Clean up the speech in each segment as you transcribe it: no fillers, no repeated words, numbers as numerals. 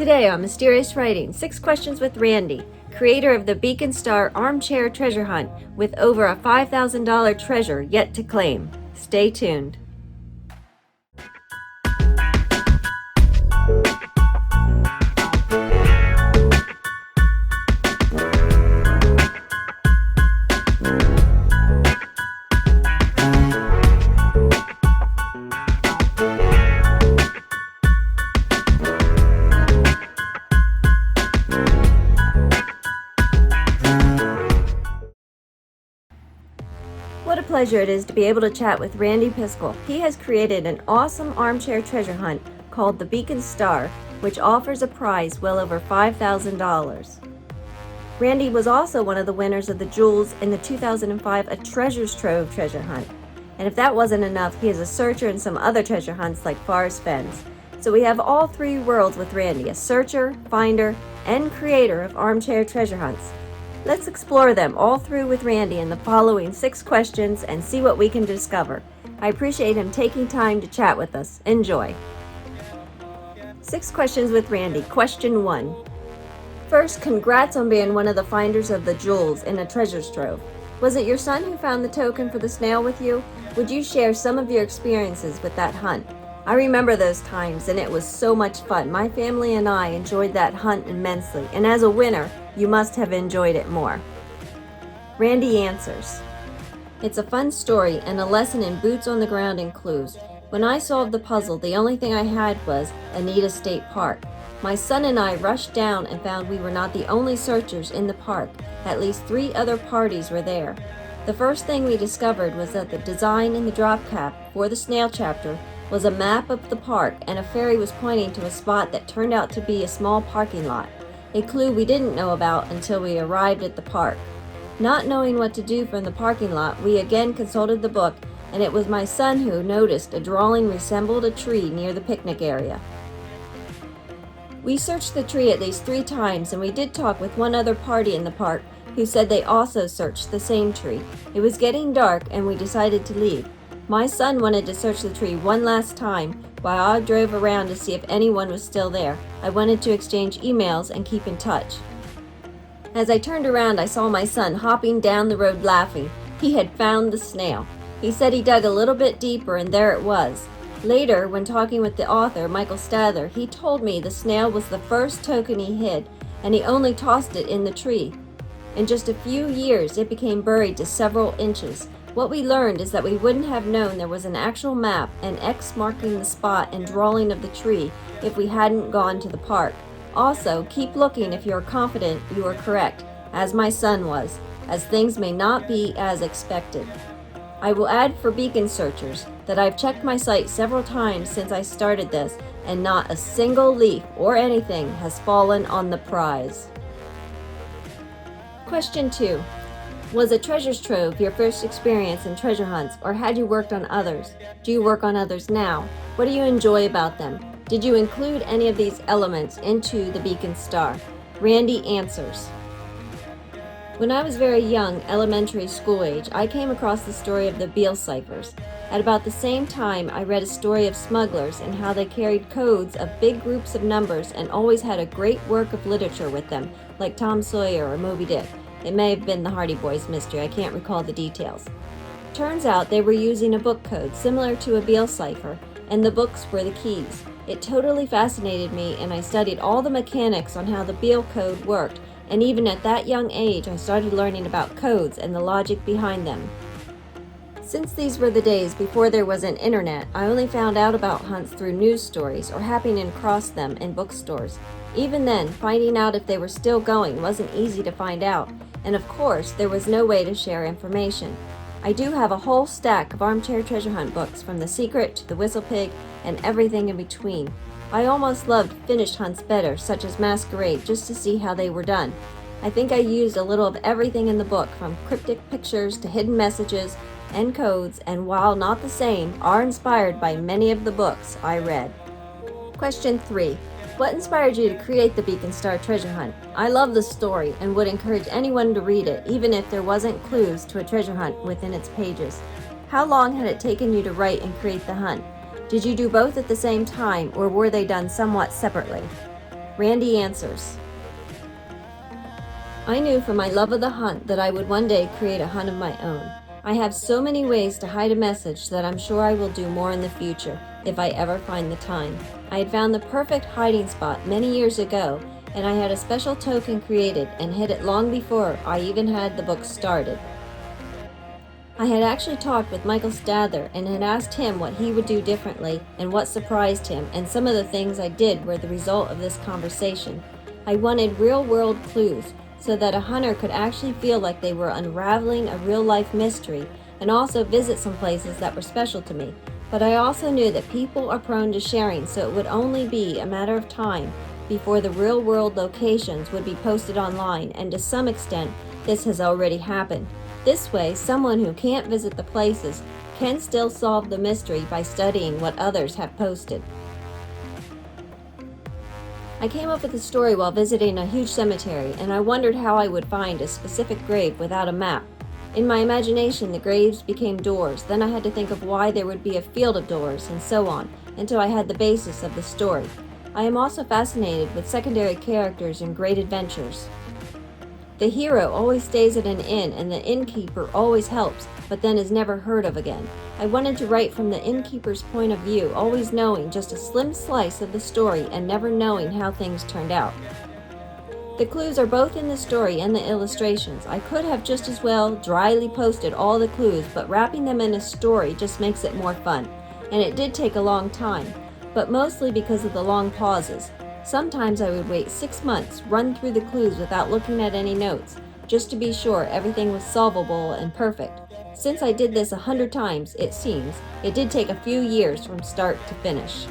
Today on Mysterious Writing, 6 Questions with Randy, creator of the Beacon Star Armchair treasure hunt with over a $5,000 treasure yet to claim. Stay tuned. What a pleasure it is to be able to chat with Randy Pischel. He has created an awesome armchair treasure hunt called the Beacon Star, which offers a prize well over $5,000. Randy was also one of the winners of the jewels in the 2005 A Treasures Trove treasure hunt. And if that wasn't enough, he is a searcher in some other treasure hunts like Forest Fens. So we have all three worlds with Randy, a searcher, finder, and creator of armchair treasure hunts. Let's explore them all through with Randy in the following 6 questions and see what we can discover. I appreciate him taking time to chat with us. Enjoy. 6 questions with Randy. Question 1. First, congrats on being one of the finders of the jewels in a treasures trove. Was it your son who found the token for the snail with you? Would you share some of your experiences with that hunt? I remember those times and it was so much fun. My family and I enjoyed that hunt immensely, and as a winner, you must have enjoyed it more. Randy answers. It's a fun story and a lesson in boots on the ground and clues. When I solved the puzzle, the only thing I had was Anita State Park. My son and I rushed down and found we were not the only searchers in the park. At least 3 other parties were there. The first thing we discovered was that the design in the drop cap for the snail chapter was a map of the park, and a ferry was pointing to a spot that turned out to be a small parking lot, a clue we didn't know about until we arrived at the park. Not knowing what to do from the parking lot, we again consulted the book, and it was my son who noticed a drawing resembled a tree near the picnic area. We searched the tree at least 3 times, and we did talk with one other party in the park who said they also searched the same tree. It was getting dark and we decided to leave. My son wanted to search the tree one last time while I drove around to see if anyone was still there. I wanted to exchange emails and keep in touch. As I turned around, I saw my son hopping down the road laughing. He had found the snail. He said he dug a little bit deeper and there it was. Later, when talking with the author, Michael Stather, he told me the snail was the first token he hid, and he only tossed it in the tree. In just a few years, it became buried to several inches. What we learned is that we wouldn't have known there was an actual map, an X marking the spot and drawing of the tree, if we hadn't gone to the park. Also, keep looking if you're confident you are correct, as my son was, as things may not be as expected. I will add for beacon searchers that I've checked my site several times since I started this, and not a single leaf or anything has fallen on the prize. Question 2. Was a treasures trove your first experience in treasure hunts, or had you worked on others? Do you work on others now? What do you enjoy about them? Did you include any of these elements into the Beacon Star? Randy answers. When I was very young, elementary school age, I came across the story of the Beale ciphers. At about the same time, I read a story of smugglers and how they carried codes of big groups of numbers and always had a great work of literature with them, like Tom Sawyer or Moby Dick. It may have been the Hardy Boys mystery, I can't recall the details. Turns out they were using a book code similar to a Beale cipher, and the books were the keys. It totally fascinated me, and I studied all the mechanics on how the Beale code worked, and even at that young age I started learning about codes and the logic behind them. Since these were the days before there was an internet, I only found out about hunts through news stories or happening across them in bookstores. Even then, finding out if they were still going wasn't easy to find out, and of course, there was no way to share information. I do have a whole stack of armchair treasure hunt books, from The Secret to The Whistle Pig and everything in between. I almost loved finished hunts better, such as Masquerade, just to see how they were done. I think I used a little of everything in the book, from cryptic pictures to hidden messages and codes, and while not the same, are inspired by many of the books I read. Question 3. What inspired you to create the Beacon Star treasure hunt? I love the story and would encourage anyone to read it, even if there wasn't clues to a treasure hunt within its pages. How long had it taken you to write and create the hunt? Did you do both at the same time, or were they done somewhat separately? Randy answers. I knew from my love of the hunt that I would one day create a hunt of my own. I have so many ways to hide a message that I'm sure I will do more in the future, if I ever find the time. I had found the perfect hiding spot many years ago, and I had a special token created and hid it long before I even had the book started. I had actually talked with Michael Stather and had asked him what he would do differently and what surprised him, and some of the things I did were the result of this conversation. I wanted real-world clues so that a hunter could actually feel like they were unraveling a real-life mystery and also visit some places that were special to me. But I also knew that people are prone to sharing, so it would only be a matter of time before the real-world locations would be posted online, and to some extent, this has already happened. This way, someone who can't visit the places can still solve the mystery by studying what others have posted. I came up with the story while visiting a huge cemetery, and I wondered how I would find a specific grave without a map. In my imagination, the graves became doors. Then I had to think of why there would be a field of doors, and so on, until I had the basis of the story. I am also fascinated with secondary characters and great adventures. The hero always stays at an inn, and the innkeeper always helps, but then is never heard of again. I wanted to write from the innkeeper's point of view, always knowing just a slim slice of the story and never knowing how things turned out. The clues are both in the story and the illustrations. I could have just as well dryly posted all the clues, but wrapping them in a story just makes it more fun. And it did take a long time, but mostly because of the long pauses. Sometimes I would wait 6 months, run through the clues without looking at any notes, just to be sure everything was solvable and perfect. Since I did this 100 times, it seems, it did take a few years from start to finish.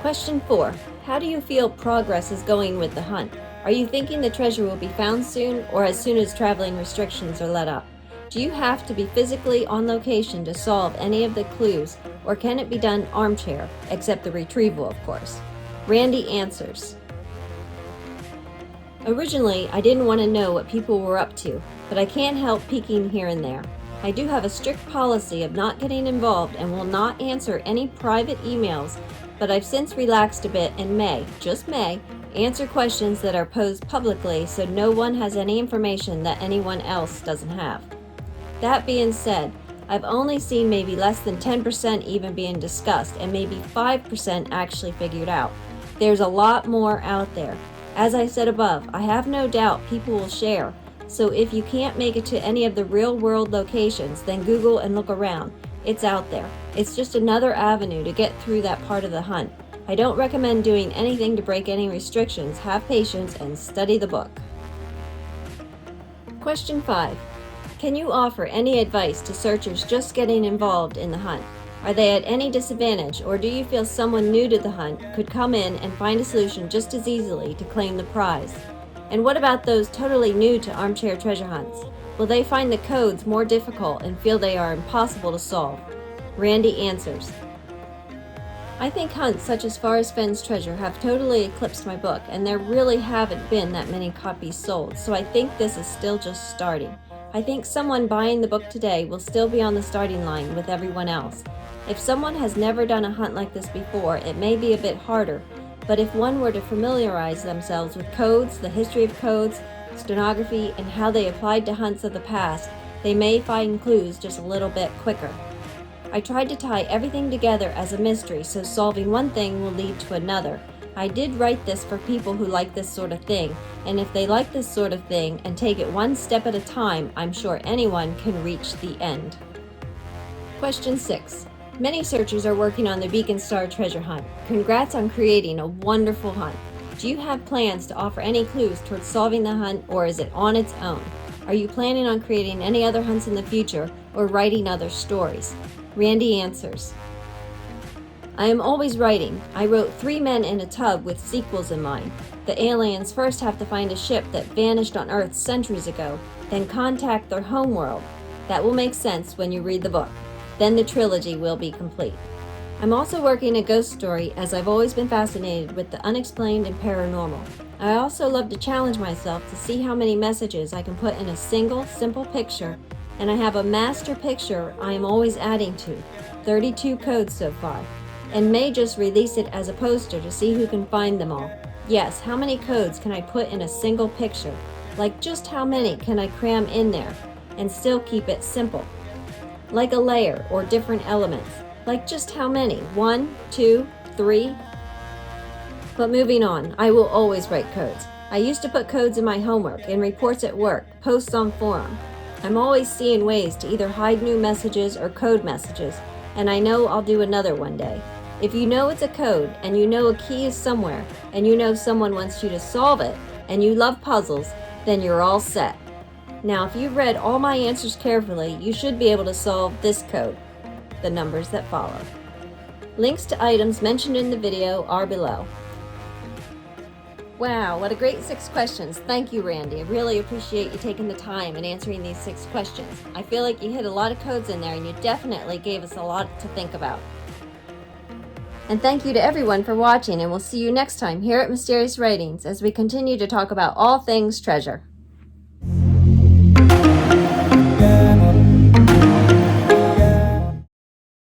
Question 4. How do you feel progress is going with the hunt? Are you thinking the treasure will be found soon, or as soon as traveling restrictions are let up? Do you have to be physically on location to solve any of the clues, or can it be done armchair, except the retrieval, of course? Randy answers. Originally, I didn't want to know what people were up to, but I can't help peeking here and there. I do have a strict policy of not getting involved and will not answer any private emails, but I've since relaxed a bit and may, just may, answer questions that are posed publicly so no one has any information that anyone else doesn't have. That being said, I've only seen maybe less than 10% even being discussed and maybe 5% actually figured out. There's a lot more out there. As I said above, I have no doubt people will share, so if you can't make it to any of the real-world locations, then Google and look around. It's out there. It's just another avenue to get through that part of the hunt. I don't recommend doing anything to break any restrictions. Have patience and study the book. Question 5. Can you offer any advice to searchers just getting involved in the hunt? Are they at any disadvantage, or do you feel someone new to the hunt could come in and find a solution just as easily to claim the prize? And what about those totally new to armchair treasure hunts? Will they find the codes more difficult and feel they are impossible to solve? Randy answers. I think hunts such as Forrest Fenn's treasure have totally eclipsed my book, and there really haven't been that many copies sold, so I think this is still just starting. I think someone buying the book today will still be on the starting line with everyone else. If someone has never done a hunt like this before, it may be a bit harder, but if one were to familiarize themselves with codes, the history of codes, stenography, and how they applied to hunts of the past, they may find clues just a little bit quicker. I tried to tie everything together as a mystery, so solving one thing will lead to another. I did write this for people who like this sort of thing, and if they like this sort of thing and take it one step at a time, I'm sure anyone can reach the end. Question 6. Many searchers are working on the Beacon Star treasure hunt. Congrats on creating a wonderful hunt. Do you have plans to offer any clues towards solving the hunt, or is it on its own? Are you planning on creating any other hunts in the future or writing other stories? Randy answers. I am always writing. I wrote 3 Men in a Tub with sequels in mind. The aliens first have to find a ship that vanished on Earth centuries ago, then contact their homeworld. That will make sense when you read the book. Then the trilogy will be complete. I'm also working a ghost story, as I've always been fascinated with the unexplained and paranormal. I also love to challenge myself to see how many messages I can put in a single, simple picture, and I have a master picture I am always adding to, 32 codes so far, and may just release it as a poster to see who can find them all. Yes, how many codes can I put in a single picture? Like just how many can I cram in there and still keep it simple? Like a layer or different elements. Like just how many? 1, 2, 3? But moving on, I will always write codes. I used to put codes in my homework, in reports at work, posts on forum. I'm always seeing ways to either hide new messages or code messages, and I know I'll do another one day. If you know it's a code, and you know a key is somewhere, and you know someone wants you to solve it, and you love puzzles, then you're all set. Now, if you've read all my answers carefully, you should be able to solve this code, the numbers that follow. Links to items mentioned in the video are below. Wow, what a great 6 questions. Thank you, Randy. I really appreciate you taking the time and answering these 6 questions. I feel like you hit a lot of codes in there, and you definitely gave us a lot to think about. And thank you to everyone for watching, and we'll see you next time here at Mysterious Writings as we continue to talk about all things treasure.